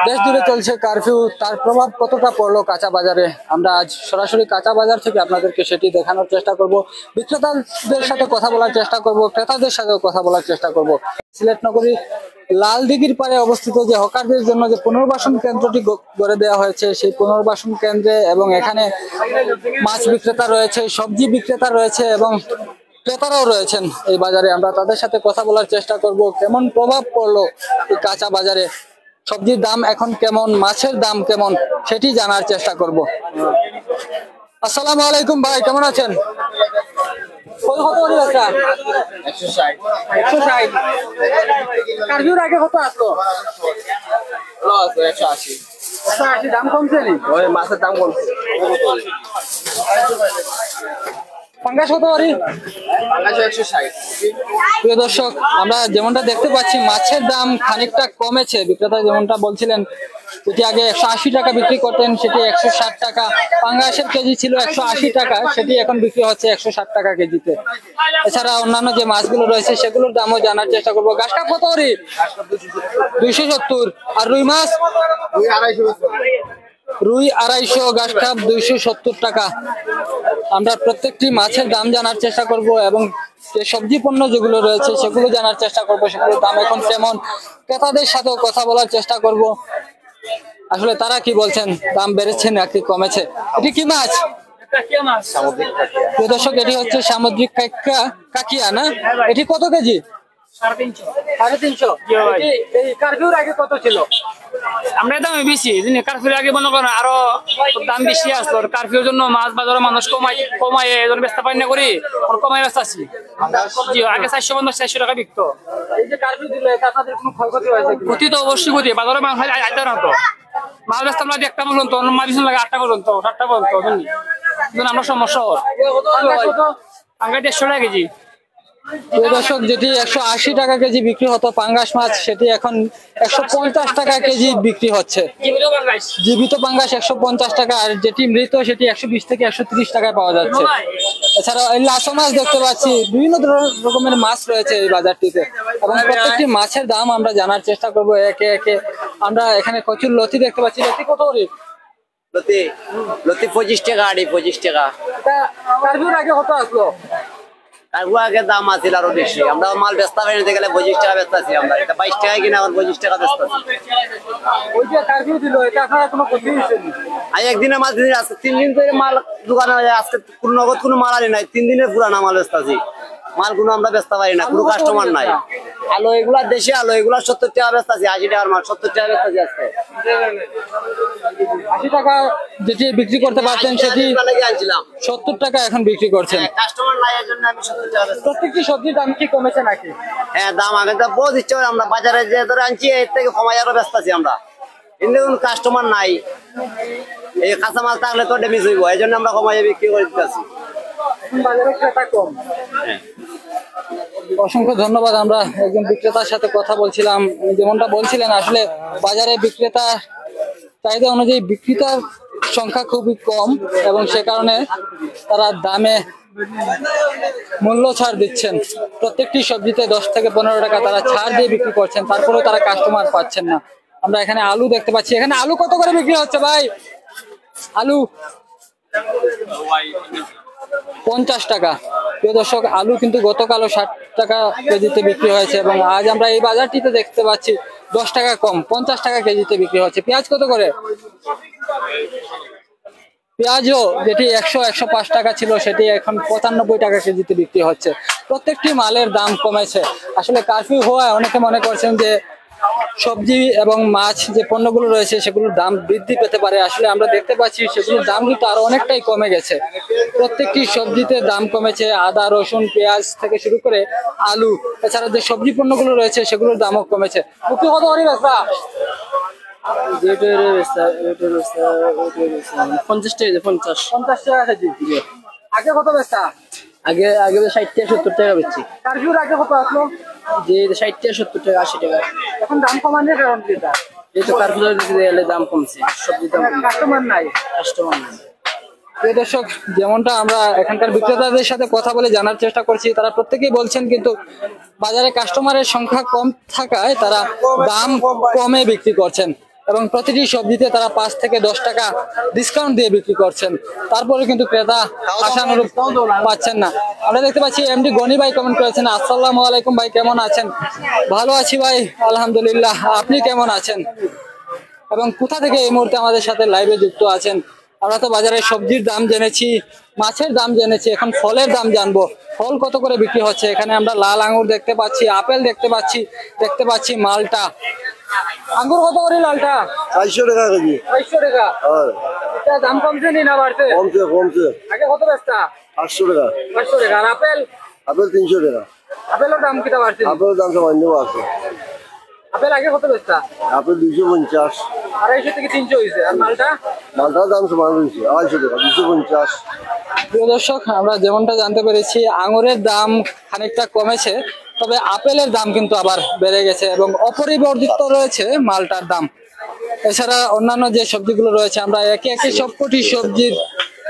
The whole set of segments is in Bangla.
দেশ জুড়ে চলছে কারফিউ, তার প্রভাব কতটা পড়লো কাঁচা বাজারে? আমরা আজ সরাসরি কাঁচা বাজার থেকে আপনাদেরকে সেটি দেখানোর চেষ্টা করব, বিক্রেতাদের সাথে কথা বলার চেষ্টা করব, ক্রেতাদের সাথে কথা বলার চেষ্টা করব। সিলেট নগরী লাল দিঘির পারে অবস্থিত যে হকারদের জন্য যে পুনর্বাসন কেন্দ্রটি গড়ে দেওয়া হয়েছে, সেই পুনর্বাসন কেন্দ্রে এবং এখানে মাছ বিক্রেতা রয়েছে, সবজি বিক্রেতা রয়েছে এবং ক্রেতারাও রয়েছেন এই বাজারে। আমরা তাদের সাথে কথা বলার চেষ্টা করব, কেমন প্রভাব পড়লো এই কাঁচা বাজারে, সবজির দাম এখন কেমন, মাছের দাম কেমন, সেটি জানার চেষ্টা করব। আসসালামু আলাইকুম ভাই, কেমন আছেন? কারফিউর আগে কত আসলো? দাম কমছে নি? মাছের দাম কমছে। পাঙ্গাস কত করি? প্রিয় দর্শক, আমরা যেমনটা দেখতে পাচ্ছি মাছের দাম খানিকটা কমেছে। বিক্রেতা যেমনটা বলছিলেন, যেটি আগে 180 টাকা বিক্রি করতেন সেটি 160 টাকা। পাঙ্গাসের কেজি ছিল 180 টাকা, সেটি এখন বিক্রি হচ্ছে 160 টাকা কেজিতে। এছাড়া অন্যান্য যে মাছগুলো রয়েছে সেগুলোর দামও জানার চেষ্টা করবো। গাছটা কত করি? 270। আর রুই মাছ? রুই 250, গাছ কাপ 270 টাকা। আমরা প্রত্যেকটি মাছের দাম জানার চেষ্টা করব এবং যে সবজি পণ্য যেগুলো রয়েছে সেগুলো জানার চেষ্টা করব, সেগুলোর দাম এখন কেমন, ক্রেতাদের সাথেও কথা বলার চেষ্টা করব, আসলে তারা কি বলছেন, দাম বেড়েছে নাকি কমেছে। এটি কি মাছ? দর্শক, এটি হচ্ছে সামুদ্রিক কাকিয়া না? এটি কত কেজি? 350। এই কারফিউর আগে কত ছিল? আমরা দাম বেশি কারফিউর আগে মনে করেন আরো দাম বেশি আসলো। কারফিউর জন্য মাছ বাজারে মানুষ কমায় ব্যস্ত পাই না করি কমায় ব্যস্ত আছি। আগে 450-400 টাকা বিকতো। এই যে কারফিউ দিল, আপনাদের কোনো ক্ষয়ক্ষতি হয়েছে? ক্ষতি তো অবশ্যই ক্ষতি, বাজারে মাছ আইতে না তো। মাছ ব্যস্ত আমরা 1টা পর্যন্ত, মাছ বেশি লাগে 8টা পর্যন্ত, 7টা পর্যন্ত। আমরা সমস্যা আগে 150 টাকা কেজি। দর্শক, যেটি 180 টাকা কেজি বিক্রি হতো পাঙ্গাস মাছ, সেটি এখন 150 টাকা কেজি বিক্রি হচ্ছে। জীবিত পাঙ্গাস 150 টাকা, আর যেটি মৃত সেটি 120 থেকে 130 টাকায় পাওয়া যাচ্ছে। এছাড়া লাসো মাছ দেখতে পাচ্ছি, বিভিন্ন রকমের মাছ রয়েছে এই বাজারটিতে এবং প্রত্যেকটি মাছের দাম আমরা জানার চেষ্টা করব একে একে। আমরা এখানে প্রচুর লতি দেখতে পাচ্ছি। লতি কত করে? লতি 25 টাকা, 25 টাকা। কারফিউর আগে কত আসলো? আগে দাম আছিল আরো বেশি। আমরা মাল বেচতে পারি না, গেলে 25 টাকা বেচতেছি আমরা। এটা 22 টাকায় কিনা এখন 25 টাকা বেচতেছি। ওই যে কারফিউ দিল, এটা আপনারা কোনো ক্ষতি হয়েছে? একদিনে মাল দিন, আজকে 3 দিন ধরে মাল দোকানে, আজকে কোনো নগদ কোনো মাল আনি নাই। 3 দিনের পুরানা মাল বেচতেছি। মাল কোনো আমরা বেচতে পারি না, কোনো কাস্টমার নাই। আলো এগুলা দেশি আলো, এগুলা 70 টাকা বেচতেছি। 80 টাকার মাল 70 টাকা বেচতেছি আজকে। 80 টাকা যেটি বিক্রি করতে পারতেন সেটি 70 টাকা এখন বিক্রি করছেন। কাস্টমার নাই, এর জন্য আমি 70 টাকা বেচতেছি। প্রত্যেকটি সবজির দাম কি কমেছে নাকি? হ্যাঁ, দাম আগে তো বহুত ইচ্ছে করে, আমরা বাজারে যে ধরে আনছি এর থেকে কমাই আরো বেচতেছি আমরা। কিন্তু কাস্টমার নাই, এই কাঁচা মাল থাকলে তো ড্যামেজ হইব, এই জন্য আমরা কমাই বিক্রি করে দিতেছি। বাজারে ক্রেতা কম। অসংখ্য ধন্যবাদ। আমরা একজন বিক্রেতার সাথে কথা বলছিলাম, যেমনটা বলছিলেন আসলে বাজারে বিক্রেতা চাহিদা অনুযায়ী বিক্রেতার সংখ্যা খুবই কম এবং সে কারণে তারা দামে মূল্য ছাড় দিচ্ছেন। প্রত্যেকটি সবজিতে 10 থেকে 15 টাকা তারা ছাড় দিয়ে বিক্রি করছেন, তারপরেও তারা কাস্টমার পাচ্ছেন না। আমরা এখানে আলু দেখতে পাচ্ছি। এখানে আলু কত করে বিক্রি হচ্ছে ভাই? আলু 50 টাকা। প্রিয় দর্শক, আলু কিন্তু গতকালও 60 টাকা কেজিতে বিক্রি হয়েছে এবং আজ আমরা এই বাজারটিতে দেখতে পাচ্ছি 10 টাকা কম, 50 টাকা কেজিতে বিক্রি হচ্ছে। পেঁয়াজ কত করে? পেঁয়াজও যেটি 100-105 টাকা ছিল সেটি এখন 95 টাকা কেজিতে বিক্রি হচ্ছে। প্রত্যেকটি মালের দাম কমেছে। আসলে কারফিউ হওয়ায় অনেকে মনে করছেন যে সবজি এবং মাছ যে পণ্যগুলো রয়েছে সেগুলোর দাম বৃদ্ধি পেতে পারে। আসলে আমরা দেখতে পাচ্ছি সেগুলোর দাম কিন্তু আরো অনেকটাই কমে গেছে। প্রত্যেকটি সবজিতে দাম কমেছে, আদা, রসুন, পেঁয়াজ থেকে শুরু করে আলু, এছাড়া যে সবজি পণ্যগুলো রয়েছে সেগুলোর দামও কমেছে। কত করে বেচা? 50 টাকা, 50 টাকা কেজি। আগে কত বেচা? আগে 60 টাকা 70 টাকা বেচছি। কারফিউর আগে কত আসলো? যে 60 টাকা 70 টাকা 80 টাকা। এখন দাম কমানোর কারণ কি? এই তো কারফিউর দাম কমছে, সবজির দাম কাস্টমার নাই। প্রিয় দর্শক, যেমনটা আমরা এখানকার বিক্রেতাদের সাথে কথা বলে জানার চেষ্টা করছি, তারা প্রত্যেকেই বলছেন কিন্তু বাজারে কাস্টমারের সংখ্যা কম থাকায় তারা দাম কমে বিক্রি করছেন এবং প্রতিটি সবজিতে তারা 5 থেকে 10 টাকা ডিসকাউন্ট দিয়ে বিক্রি করছেন, তারপরে কিন্তু ক্রেতা আশানুরূপ পাচ্ছেন না। আমরা দেখতে পাচ্ছি এমডি গনি ভাই কমেন্ট করেছেন, আসসালামু আলাইকুম ভাই, কেমন আছেন? ভালো আছি ভাই, আলহামদুলিল্লাহ। আপনি কেমন আছেন এবং কোথা থেকে এই মুহূর্তে আমাদের সাথে লাইভে যুক্ত আছেন? আমরা তো বাজারে সবজির দাম জেনেছি, মাছের দাম জেনেছি, এখন ফলের দাম জানবো। ফল কত করে বিক্রি হচ্ছে? এখানে আমরা লাল আঙ্গুর দেখতে পাচ্ছি, আপেল দেখতে পাচ্ছি মালটা। আঙ্গুর কত করে লালটা? 400 টাকা কেজি। 400 টাকা। এটা দাম কমছে না বাড়ছে? কমছে। আগে কত বেচতা? 800 টাকা। 500 টাকা। আর আপেল? আপেল 300 টাকা। আপেলের দাম কিটা বাড়ছে? আপেলের দাম সামান্য আছে। আপেল আগে কত বেচতা? আপেল 250। 250 থেকে 300 হয়েছে। আর মালটা? মালটার দাম সমান হয়েছে 250 টাকা, 250। প্রিয় দর্শক, আমরা যেমনটা জানতে পেরেছি আঙুরের দাম খানিকটা কমেছে, তবে আপেলের দাম কিন্তু আবার বেড়ে গেছে এবং অপরিবর্তিত রয়েছে মালটার দাম। এছাড়া অন্যান্য যে সবজিগুলো রয়েছে আমরা একে একে সবকটি সবজির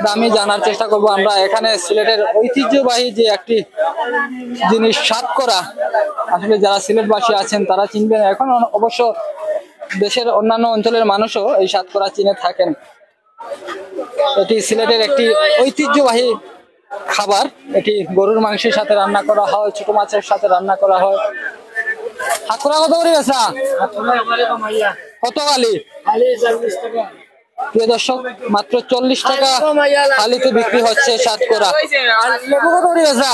দামই জানার চেষ্টা করব। আমরা এখানে সিলেটের ঐতিহ্যবাহী যে একটি জিনিস সাতকরা, আসলে যারা সিলেটবাসী আছেন তারা চিনবেন, এখন অবশ্য দেশের অন্যান্য অঞ্চলের মানুষও এই সাতকরা চিনে থাকেন। এটি সিলেটের একটি ঐতিহ্যবাহী খাবার। এটি গরুর মাংসের সাথে রান্না করা হয়, ছোট মাছের সাথে রান্না করা হয়। হাকুরা কত করে গেছা? কত গালি? প্রিয় দর্শক, মাত্র 40 টাকা হালিতে বিক্রি হচ্ছে সাতকরা। আর লেবু কত করে গেছা?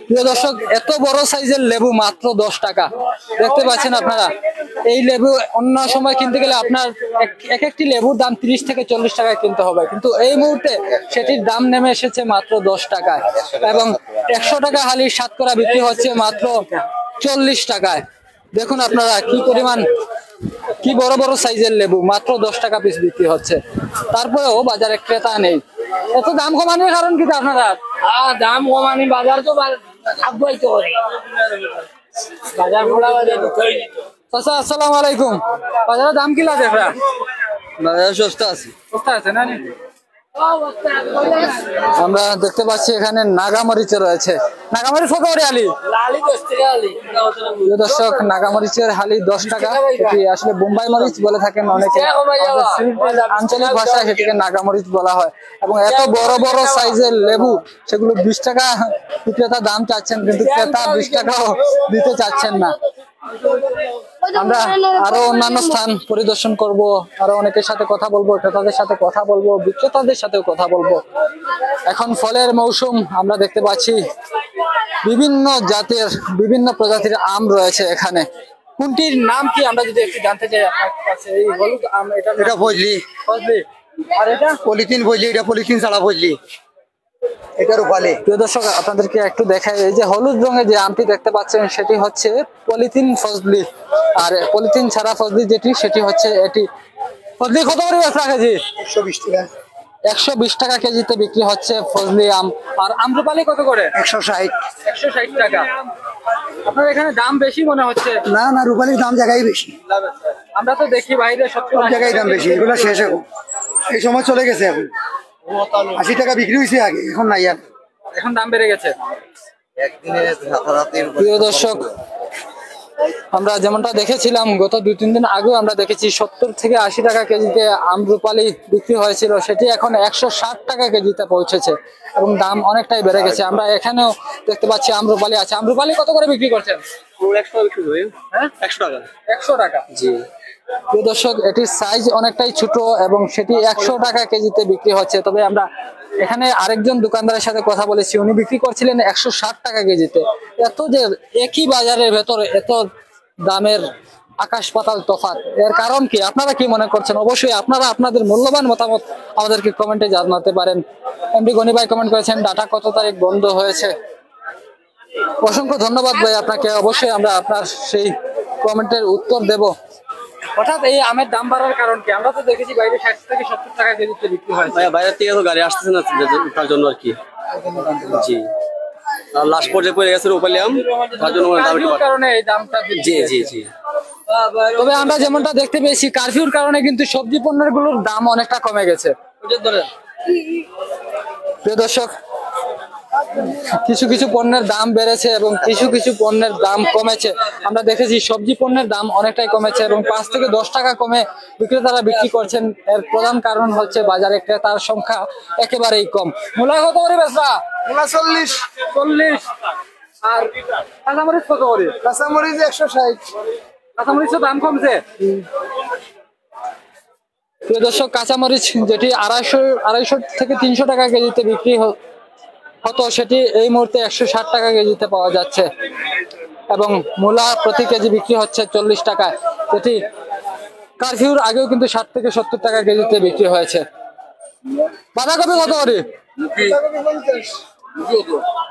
প্রিয় দর্শক, এত বড় সাইজের লেবু মাত্র 10 টাকা। দেখতে পাচ্ছেন আপনারা, এই লেবু অন্য সময় কিনতে গেলে আপনার এক একটি লেবুর দাম 30 থেকে 40 টাকায় কিনতে হবে, কিন্তু এই মুহূর্তে সেটির দাম নেমে এসেছে মাত্র 10 টাকায় এবং 100 টাকা হালির সাতকরা বিক্রি হচ্ছে মাত্র 40 টাকায়। দেখুন আপনারা কি পরিমাণ, কি বড় বড় সাইজের লেবু, মাত্র 10 টাকা পিস বিক্রি হচ্ছে। তারপরেও বাজারে ক্রেতা নেই। এত দাম কমানোর কারণ কি আপনারা? দাম কমানি, বাজার তো থাকবোই তো, বাজার খোলা, বাজার চাচা আসসালামু আলাইকুম। বাজারের দাম কি লাগে? বাজার সস্তা আছে। সস্তা আছে না? আমরা দেখতে পাচ্ছি এখানে নাগামরিচে রয়েছে। নাগামরিচ কত করে আলি? লালি 10 টাকা আলি। প্রিয় দর্শক, নাগামরিচের হালি 10 টাকা। এটি আসলে বোম্বাই মরিচ বলে থাকেন অনেকে, আঞ্চলিক ভাষায় সেটিকে নাগামরিচ বলা হয়। এবং এত বড় বড় সাইজের লেবু, সেগুলো 20 টাকা বিক্রেতা দাম চাচ্ছেন, কিন্তু ক্রেতা 20 টাকাও দিতে চাচ্ছেন না। আমরা আরো অন্যান্য স্থান পরিদর্শন করব, আরো অনেকের সাথে কথা বলবো, ক্রেতাদের সাথে কথা বলবো, বিক্রেতাদের সাথেও কথা বলবো। এখন ফলের মৌসুম, আমরা দেখতে পাচ্ছি বিভিন্ন জাতের, বিভিন্ন প্রজাতির আম রয়েছে এখানে। কোনটির নাম কি আমরা যদি একটু জানতে চাই আপনার কাছে? এই হলুদ আম, এটা ফজলি। ফজলি। আর এটা পলিথিন ফজলি, এটা পলিথিন ছাড়া ফজলি, এটা রূপালি। প্রিয় দর্শক, আপনাদেরকে একটু দেখাই, এই যে হলুদ রঙের যে আমটি দেখতে পাচ্ছেন সেটি হচ্ছে পলিথিন ফজলি, আর পলিথিন ছাড়া ফজলি যেটি সেটি হচ্ছে এটি। ফজলি কত করে বেচা কেজি? 120 টাকা। 120 টাকা কেজিতে বিক্রি হচ্ছে ফজলি আম। আর আমরুপালি কত করে? 160। 160 টাকা। আপনার এখানে দাম বেশি মনে হচ্ছে? না না, রূপালির দাম জায়গায় বেশি। আমরা তো দেখি বাইরে সব সব জায়গায় দাম বেশি, এগুলো শেষ এখন, এই সময় চলে গেছে। এখন 80 টাকা বিক্রি হয়েছে আগে, এখন নাই আর, এখন দাম বেড়ে গেছে। প্রিয় দর্শক, আমরা যেমনটা দেখেছিলাম গত 2-3 দিন আগে, আমরা দেখেছি 70 থেকে 80 টাকা কেজিতে আমরুপালি বিক্রি হয়েছিল, সেটি এখন 160 টাকা কেজিতে পৌঁছেছে এবং দাম অনেকটাই বেড়ে গেছে। আমরা এখানেও দেখতে পাচ্ছি আমরুপালি আছে। আমরুপালি কত করে বিক্রি করছেন? 100 টাকা বিক্রি করি। হ্যাঁ, 100 টাকা। 100 টাকা। জি। প্রিয় দর্শক, এটির সাইজ অনেকটাই ছোট এবং সেটি 100 টাকা কেজিতে বিক্রি হচ্ছে। তবে আমরা এখানে আরেকজন দোকানদারের সাথে কথা বলেছি, উনি বিক্রি করছিলেন 160 টাকা কেজিতে। এত যে একই বাজারের ভেতরে এত দামের আকাশ পাতাল তফাৎ, এর কারণ কি? আপনারা কি মনে করছেন? অবশ্যই আপনারা আপনাদের মূল্যবান মতামত আমাদেরকে কমেন্টে জানাতে পারেন। এমডি গনি ভাই কমেন্ট করেছেন, ডাটা কত তারিখ বন্ধ হয়েছে। অসংখ্য ধন্যবাদ ভাই আপনাকে। অবশ্যই আমরা আপনার সেই কমেন্টের উত্তর দেব। হঠাৎ এই আমের দাম বাড়ার কারণ কি? আমরা তো দেখেছি বাইরে 60 থেকে 70 টাকা কেজিতে বিক্রি হয়। বাইরে থেকে তো গাড়ি আসতেছে না, তার জন্য আর কি। জি, লাস্ট পর্যায়ে পড়ে গেছে রূপালি আম, তার জন্য কারফিউর কারণে এই দামটা বৃদ্ধি জি পেয়েছে। জি জি। তবে আমরা যেমনটা দেখতে পেয়েছি, কারফিউর কারণে কিন্তু সবজি পণ্যের গুলোর দাম অনেকটা কমে গেছে। প্রিয় দর্শক, কিছু কিছু পণ্যের দাম বেড়েছে এবং কিছু কিছু পণ্যের দাম কমেছে। আমরা দেখেছি সবজি পণ্যের দাম অনেকটাই কমেছে এবং 5 থেকে 10 টাকা কমে বিক্রেতারা বিক্রি করছেন। এর প্রধান কারণ হচ্ছে বাজারে ক্রেতার সংখ্যা একেবারেই কম। মূলা কত করে বেচা? মূলা 40, 40। আর কাঁচামরিচ কত করে? কাঁচামরিচ 160। কাঁচামরিচের দাম কমছে। প্রিয় দর্শক, কাঁচামরিচ যেটি 250 থেকে 300 টাকা কেজিতে বিক্রি হতো সেটি এই মুহূর্তে 160 টাকা কেজিতে পাওয়া যাচ্ছে এবং মূলা প্রতি কেজি বিক্রি হচ্ছে 40 টাকায়, যেটি কারফিউর আগেও কিন্তু 60 থেকে 70 টাকা কেজিতে বিক্রি হয়েছে। বাঁধাকপি কত করে?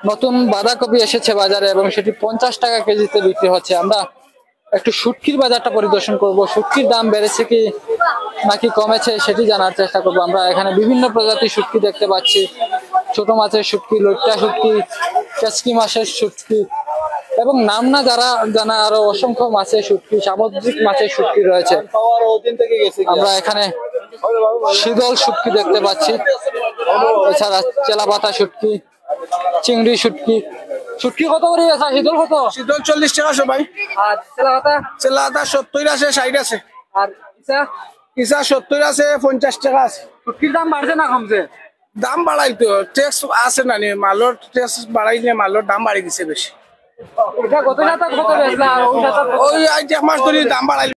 নতুন বাঁধাকপি এসেছে বাজারে এবং সেটি 50 টাকা কেজিতে বিক্রি হচ্ছে। আমরা একটু শুটকির বাজারটা পরিদর্শন করব। শুটকির দাম বেড়েছে কি নাকি কমেছে সেটি জানার চেষ্টা করব। আমরা এখানে বিভিন্ন প্রজাতির শুটকি দেখতে পাচ্ছি, ছোট মাছের শুটকি, লইট্টা শুটকি, কেচকি মাছের শুটকি এবং নাম না যারা জানা আরো অসংখ্য মাছের শুটকি, সামুদ্রিক মাছের শুটকি রয়েছে। আমরা এখানে শীতল শুটকি দেখতে পাচ্ছি, এছাড়া চেলাপাতা শুটকি, চিংড়ি শুটকি। শুটকি কত করে আছে? শীতল কত? শীতল 40 টাকা সবাই। আর চেলাপাতা? চেলাটা 70 আছে, 60 আছে। আর ইসা? ইসা 70 আছে, 50 টাকা আছে। শুটকির দাম বাড়ছে না কমছে? দাম বাড়াইতো, ট্যাক্স আছে না নি, মালর ট্যাক্স বাড়াইলে মালর দাম বাড়ি গেছে বেশি। এটা কত জাতক কত বেচলা আর ওই জাতক? ওই আজ 1 মাস ধরে দাম বাড়াইলে